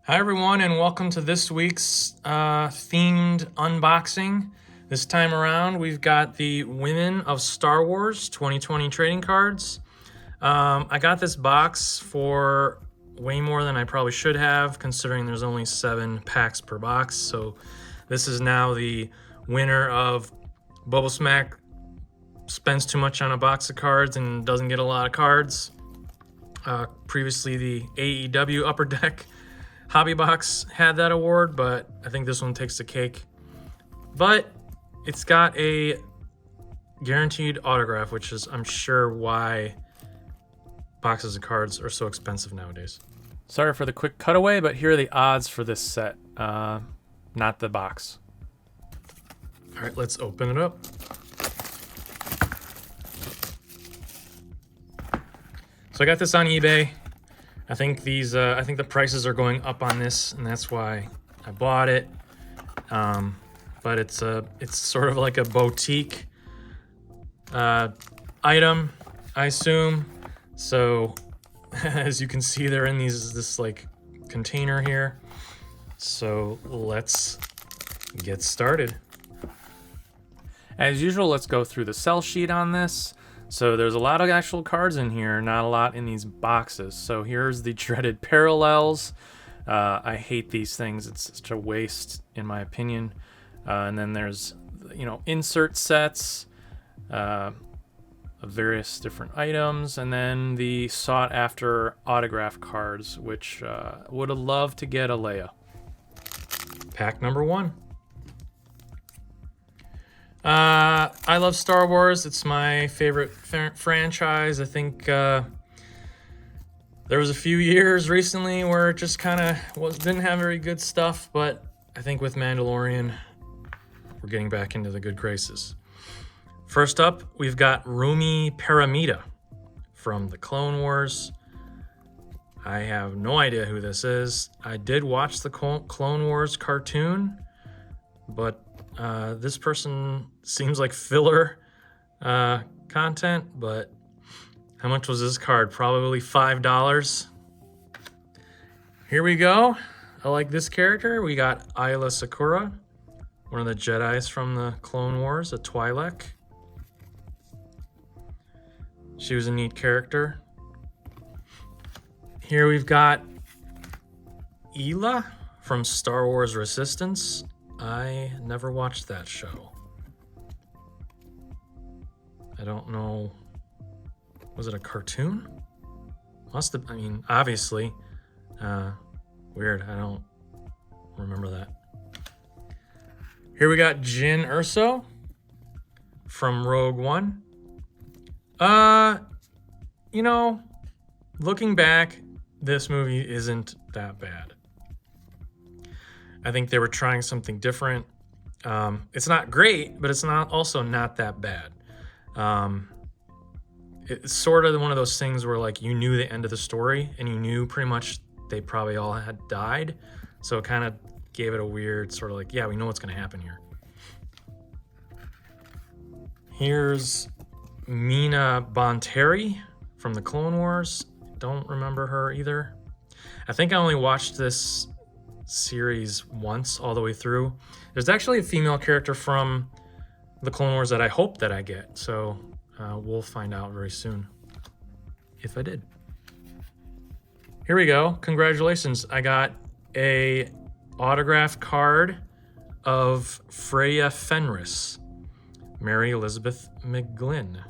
Hi everyone, and welcome to this week's themed unboxing. This time around, we've got the Women of Star Wars 2020 trading cards. I got this box for way more than I probably should have, considering there's only 7 packs per box. So this is now the winner of Bubble Smack spends too much on a box of cards and doesn't get a lot of cards. Previously, the AEW Upper Deck Hobby Box had that award, but I think this one takes the cake. But it's got a guaranteed autograph, which is, I'm sure, why boxes of cards are so expensive nowadays. Sorry for the quick cutaway, but here are the odds for this set, not the box. All right, let's open it up. So I got this on eBay. I think the prices are going up on this, and that's why I bought it. But it's sort of like a boutique item, I assume. So as you can see, they're in this like container here. So let's get started. As usual, let's go through the sell sheet on this. So there's a lot of actual cards in here, not a lot in these boxes. So here's the dreaded parallels. I hate these things. It's such a waste, in my opinion. And then there's, insert sets of various different items, and then the sought-after autograph cards, which would have loved to get a Leia. Pack number 1. I love Star Wars. It's my favorite franchise. I think there was a few years recently where it just kind of didn't have very good stuff, but I think with Mandalorian, we're getting back into the good graces. First up, we've got Rumi Paramita from the Clone Wars. I have no idea who this is. I did watch the Clone Wars cartoon, but this person seems like filler content, but how much was this card? Probably $5. Here we go. I like this character. We got Ayla Secura, one of the Jedis from the Clone Wars, a Twi'lek. She was a neat character. Here we've got Ela from Star Wars Resistance. I never watched that show. I don't know. Was it a cartoon? Must have, obviously. Weird, I don't remember that. Here we got Jyn Erso from Rogue One. Looking back, this movie isn't that bad. I think they were trying something different. It's not great, but it's also not that bad. It's sort of one of those things where like you knew the end of the story and you knew pretty much they probably all had died. So it kind of gave it a weird sort of like, yeah, we know what's going to happen here. Here's Mina Bonteri from the Clone Wars. Don't remember her either. I think I only watched this series once all the way through. There's actually a female character from the Clone Wars that I hope that I get, so we'll find out very soon if I did. Here we go. Congratulations. I got a autograph card of Freya Fenris, Mary Elizabeth McGlynn.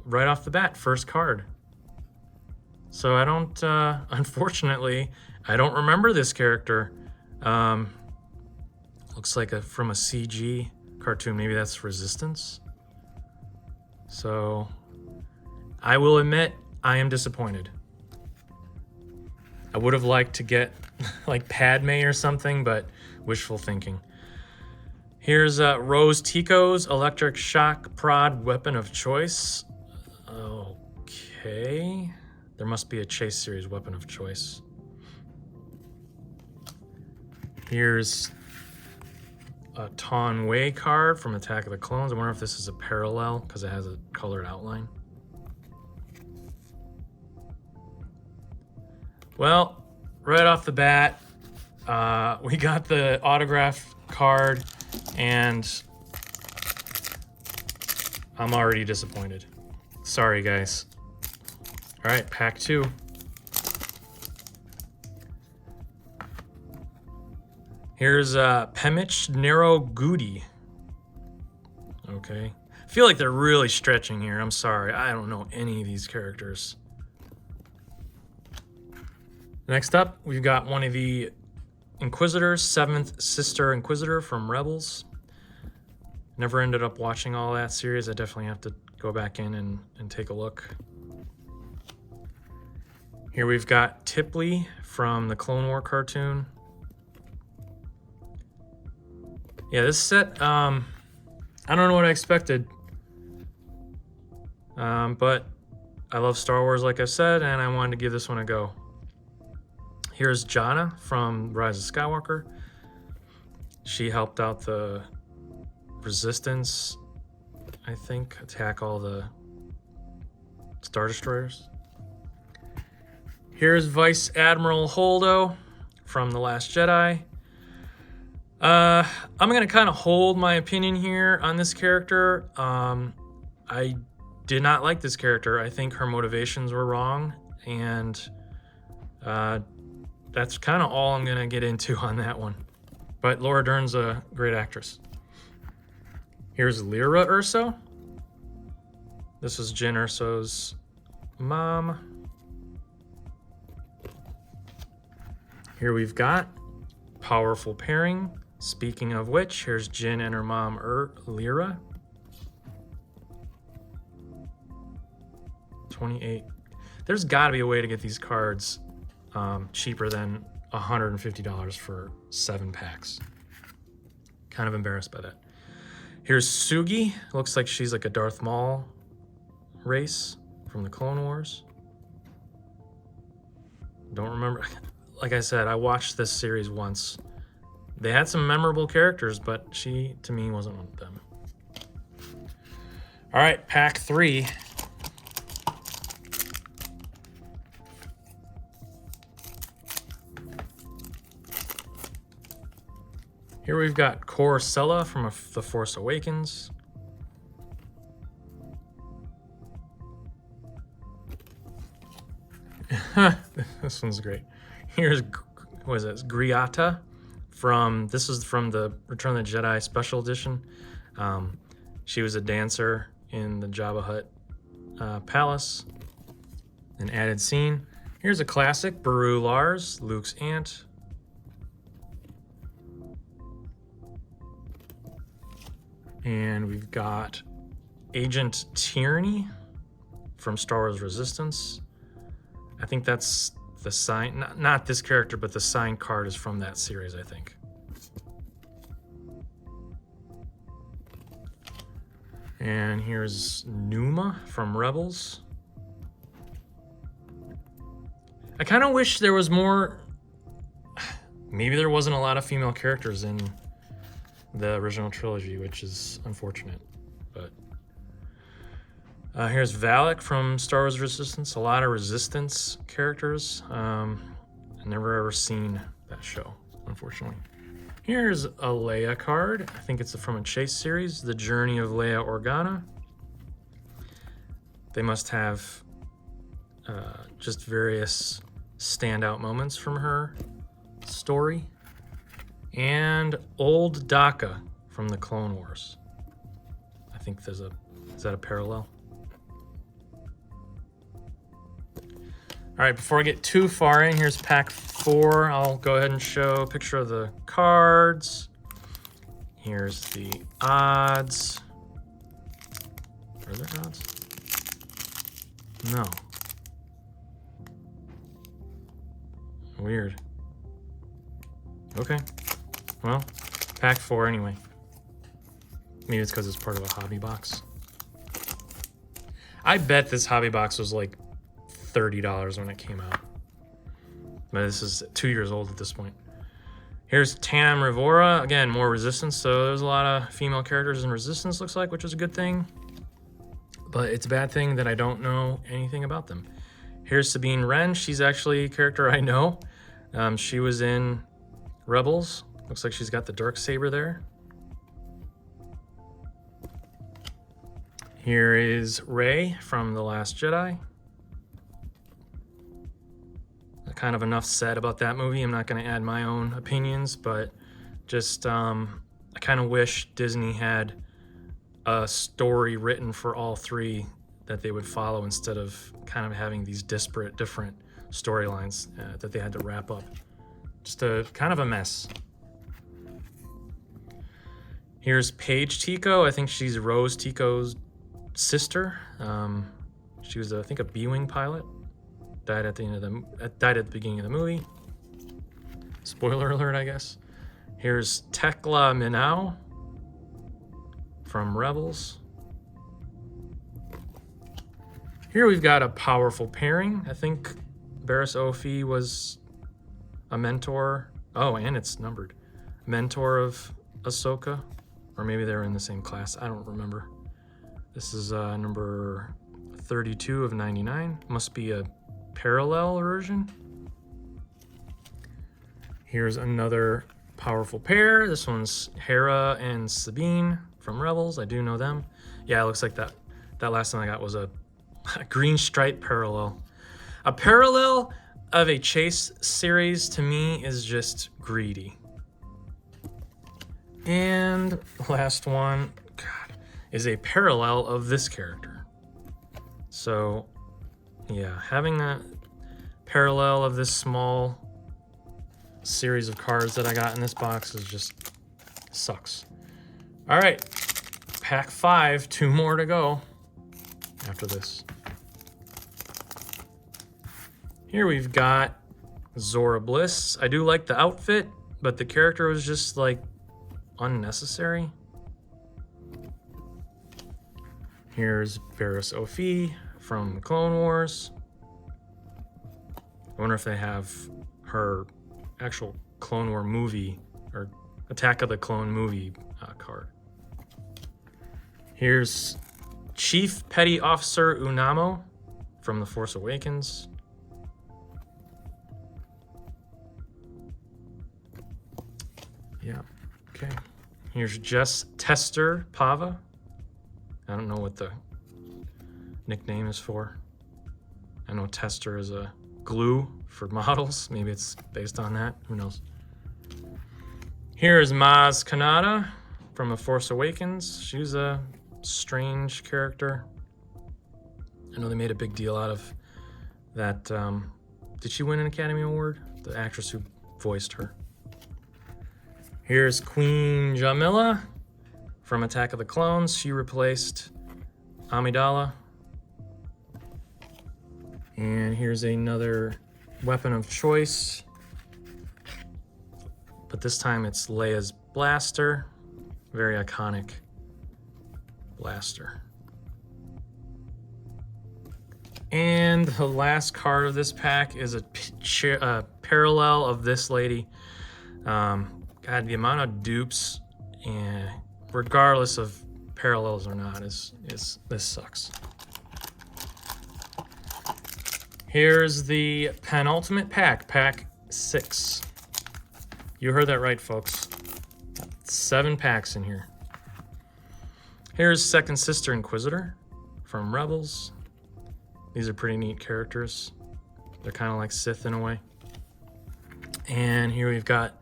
Right off the bat, first card. So I don't, unfortunately, I don't remember this character. Looks like from a CG cartoon. Maybe that's Resistance. So I will admit, I am disappointed. I would have liked to get like Padme or something, but wishful thinking. Here's Rose Tico's Electric Shock Prod Weapon of Choice. Okay. There must be a Chase Series weapon of choice. Here's a Taun Wei card from Attack of the Clones. I wonder if this is a parallel because it has a colored outline. Well, right off the bat, we got the autograph card, and I'm already disappointed. Sorry, guys. All right, pack 2. Here's Pemich Nero Goody. Okay. I feel like they're really stretching here. I'm sorry. I don't know any of these characters. Next up, we've got one of the Inquisitors, 7th Sister Inquisitor from Rebels. Never ended up watching all that series. I definitely have to go back in and take a look. Here we've got Tipley from the Clone War cartoon. Yeah, this set, I don't know what I expected. But I love Star Wars, like I said, and I wanted to give this one a go. Here's Jana from Rise of Skywalker. She helped out the Resistance, I think, attack all the Star Destroyers. Here's Vice Admiral Holdo from The Last Jedi. I'm gonna kind of hold my opinion here on this character. I did not like this character. I think her motivations were wrong, and that's kind of all I'm gonna get into on that one. But Laura Dern's a great actress. Here's Lyra Urso. This is Jyn Urso's mom. Here we've got Powerful Pairing. Speaking of which, here's Jyn and her mom, Lyra. 28. There's got to be a way to get these cards cheaper than $150 for 7 packs. Kind of embarrassed by that. Here's Sugi. Looks like she's like a Darth Maul race from the Clone Wars. Don't remember. Like I said, I watched this series once. They had some memorable characters, but she, to me, wasn't one of them. All right, pack 3. Here we've got Coruscant from The Force Awakens. This one's great. Here's, what is this? Griata this is from the Return of the Jedi Special Edition. She was a dancer in the Jabba Hutt palace. An added scene. Here's a classic, Beru Lars, Luke's aunt. And we've got Agent Tierney from Star Wars Resistance. I think that's the sign, not this character, but the signed card is from that series, I think. And here's Numa from Rebels. I kind of wish there was more, maybe there wasn't a lot of female characters in the original trilogy, which is unfortunate, but here's Valak from Star Wars Resistance. A lot of Resistance characters. I've never ever seen that show, unfortunately. Here's a Leia card. I think it's from a Chase series, The Journey of Leia Organa. They must have just various standout moments from her story. And Old Daka from the Clone Wars. I think is that a parallel? All right, before I get too far in, here's pack 4. I'll go ahead and show a picture of the cards. Here's the odds. Are there odds? No. Weird. Okay. Well, pack 4 anyway. Maybe it's because it's part of a hobby box. I bet this hobby box was like $30 when it came out. But this is 2 years old at this point. Here's Tam Rivora. Again, more Resistance. So there's a lot of female characters in Resistance, looks like, which is a good thing. But it's a bad thing that I don't know anything about them. Here's Sabine Wren. She's actually a character I know. She was in Rebels. Looks like she's got the Darksaber there. Here is Rey from The Last Jedi. Kind of enough said about that movie. I'm not going to add my own opinions, but just I kind of wish Disney had a story written for all three that they would follow instead of kind of having these disparate, different storylines that they had to wrap up. Just a kind of a mess. Here's Paige Tico. I think she's Rose Tico's sister. She was, I think, a B-wing pilot. Died at the beginning of the movie. Spoiler alert, I guess. Here's Tekla Minau from Rebels. Here we've got a powerful pairing. I think Barriss Offee was a mentor. Oh, and it's numbered. Mentor of Ahsoka. Or maybe they're in the same class. I don't remember. This is number 32 of 99. Must be a parallel version. Here's another powerful pair. This one's Hera and Sabine from Rebels. I do know them. Yeah, it looks like that last one I got was a green stripe parallel. A parallel of a chase series to me is just greedy. And the last one, God, is a parallel of this character. So yeah, having that parallel of this small series of cards that I got in this box is just sucks. All right, pack 5, 2 more to go after this. Here we've got Zora Bliss. I do like the outfit, but the character was just like unnecessary. Here's Barriss Offee from the Clone Wars. I wonder if they have her actual Clone War movie or Attack of the Clone movie card. Here's Chief Petty Officer Unamo from The Force Awakens. Yeah, okay. Here's Jess Tester Pava. I don't know what the nickname is for. I know Tester is a glue for models. Maybe it's based on that. Who knows? Here's Maz Kanata from The Force Awakens. She's a strange character. I know they made a big deal out of that. Did she win an Academy Award? The actress who voiced her. Here's Queen Jamila from Attack of the Clones. She replaced Amidala. And here's another weapon of choice. But this time it's Leia's blaster. Very iconic blaster. And the last card of this pack is a parallel of this lady. God, the amount of dupes, and regardless of parallels or not, is this sucks. Here's the penultimate pack, pack 6. You heard that right, folks. 7 packs in here. Here's Second Sister Inquisitor from Rebels. These are pretty neat characters. They're kind of like Sith in a way. And here we've got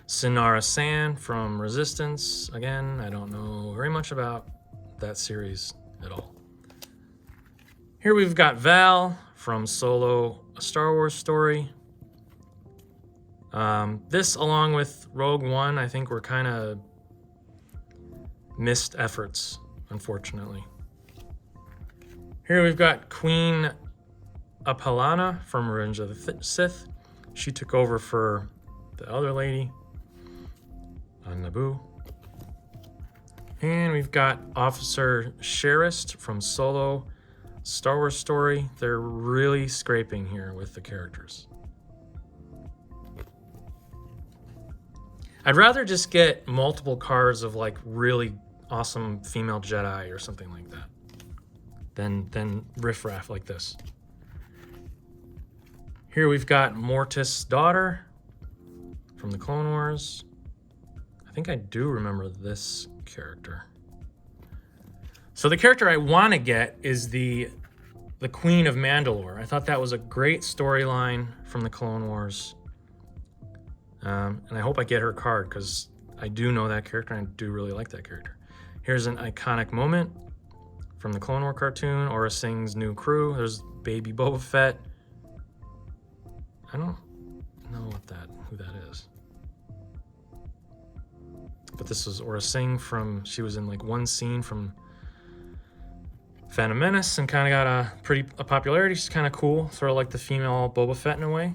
Sinara San from Resistance. Again, I don't know very much about that series at all. Here we've got Val from Solo, A Star Wars Story. This, along with Rogue One, I think were kind of missed efforts, unfortunately. Here we've got Queen Apalana from Revenge of the Sith. She took over for the other lady on Naboo. And we've got Officer Sherist from Solo, Star Wars Story. They're really scraping here with the characters. I'd rather just get multiple cards of like really awesome female Jedi or something like that than riffraff like this. Here we've got Mortis' daughter from the Clone Wars. I think I do remember this character. So the character I want to get is the Queen of Mandalore. I thought that was a great storyline from the Clone Wars. And I hope I get her card because I do know that character and I do really like that character. Here's an iconic moment from the Clone War cartoon, Aurra Sing's new crew. There's baby Boba Fett. I don't know who that is. But this was Aurra Sing she was in like one scene from Phantom Menace and kind of got a popularity. She's kind of cool, sort of like the female Boba Fett in a way.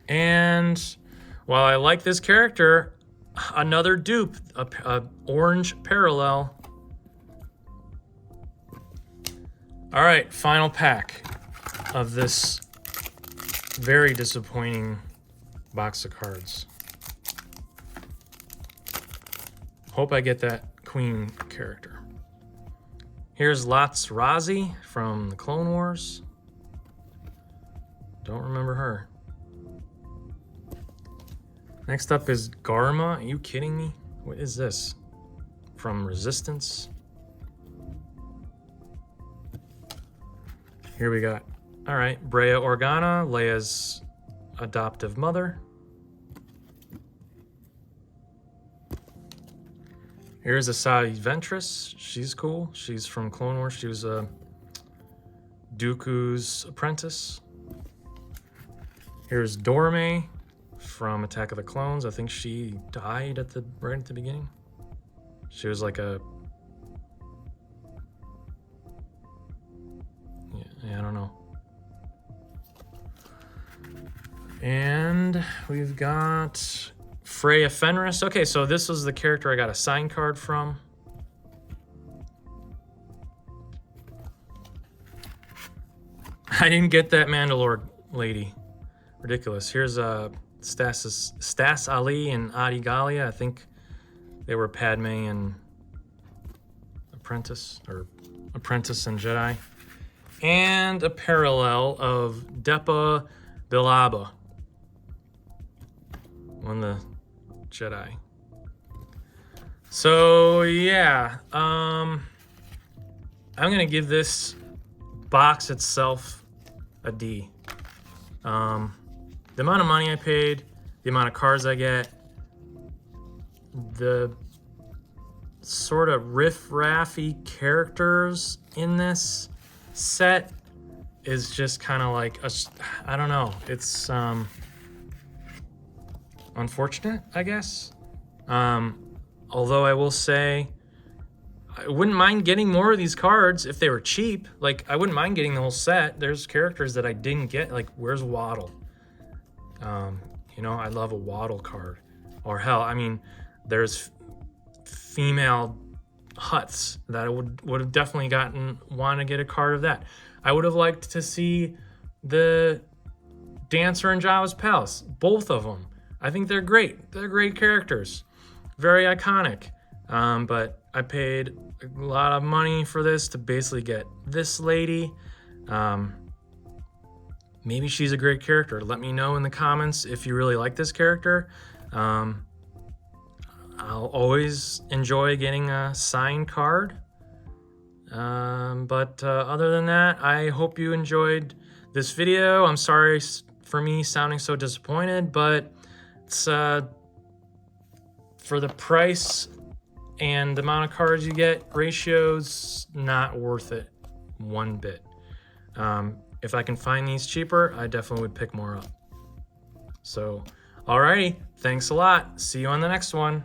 And while I like this character, another dupe, a orange parallel. All right, final pack of this very disappointing box of cards. Hope I get that Queen character. Here's Lots Razi from the Clone Wars. Don't remember her. Next up is Garma. Are you kidding me? What is this? From Resistance. Here we got, all right, Brea Organa, Leia's adoptive mother. Here's Asajj Ventress. She's cool. She's from Clone Wars. She was Dooku's apprentice. Here's Dorme from Attack of the Clones. I think she died right at the beginning. She was like a... Yeah, I don't know. And we've got Freya Fenris. Okay, so this is the character I got a sign card from. I didn't get that Mandalore lady. Ridiculous. Here's Stas Ali and Adi Gallia. I think they were Padme and Apprentice and Jedi. And a parallel of Depa Billaba, one of the Jedi. So yeah, I'm gonna give this box itself a D. The amount of money I paid, the amount of cards I get, the sort of riff-raffy characters in this set is just kind of like I don't know, it's unfortunate, I guess. Although I will say I wouldn't mind getting more of these cards if they were cheap. Like, I wouldn't mind getting the whole set. There's characters that I didn't get, like where's Waddle? You know, I love a Waddle card. Or hell, I mean, there's female Hutts that I would have definitely want to get a card of that. I would have liked to see the Dancer in Jabba's Palace, both of them. I think they're great. They're great characters, very iconic. But I paid a lot of money for this to basically get this lady. Maybe she's a great character. Let me know in the comments if you really like this character. I'll always enjoy getting a signed card. But other than that, I hope you enjoyed this video. I'm sorry for me sounding so disappointed, but it's for the price and the amount of cards you get, ratio's not worth it one bit. If I can find these cheaper, I definitely would pick more up. So, alrighty, thanks a lot. See you on the next one.